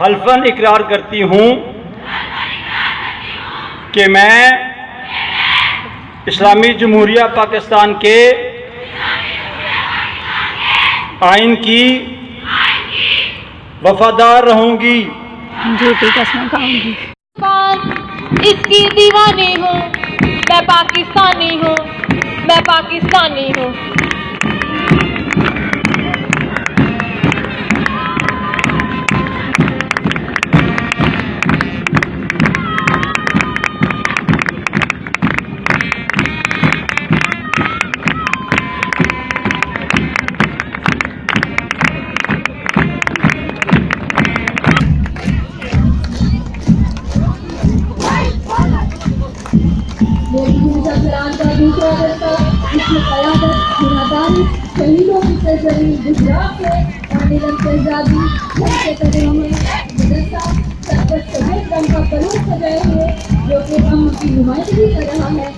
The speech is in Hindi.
हल्फन इकरार करती हूँ कि मैं इस्लामी जमहूरिया पाकिस्तान के आइन की वफादार रहूँगी। झूठी कसम खाऊंगी। इसकी दीवानी हूँ, मैं पाकिस्तानी हूँ, मैं पाकिस्तानी हूँ। दूसरा दस्ता जिसमें क़यादत, जिम्मेदारी, शहीदों की सरजरी, गुजरात से आंदोलन से आज़ादी, जैसे करे हमें मदरसा सरपंच सफेद रंग का पलूस सजाए हुए जो कि हम की नुमाइंदगी कर रहा है।